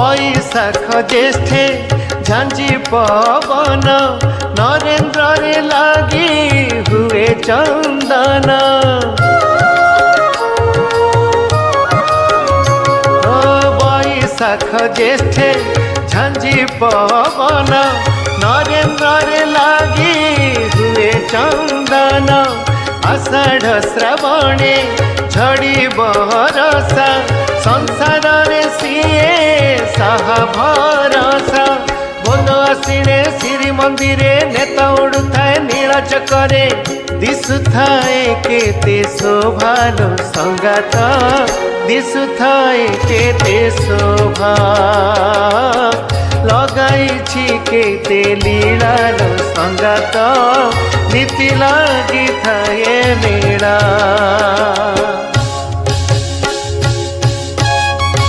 बैशाख ज्येष्ठे झांझी पवन नरेन्द्र रे लागी हुए चंदन। बैशाख ज्येष्ठे झांझी पवन नरेन्द्र रे लागी हुए चंदन। आषाढ़ श्रावणे झड़ी बरसा संसार रे सीए साहा भरसा। बोलो आसिणे श्री मंदिरे नेता उड़ुथाए नीला चकरे दिशुथाए केते शोभालो संगात दिशुथाए केते शोभा लगाई केते लीलालो संगात नीति लगी थाए मेला।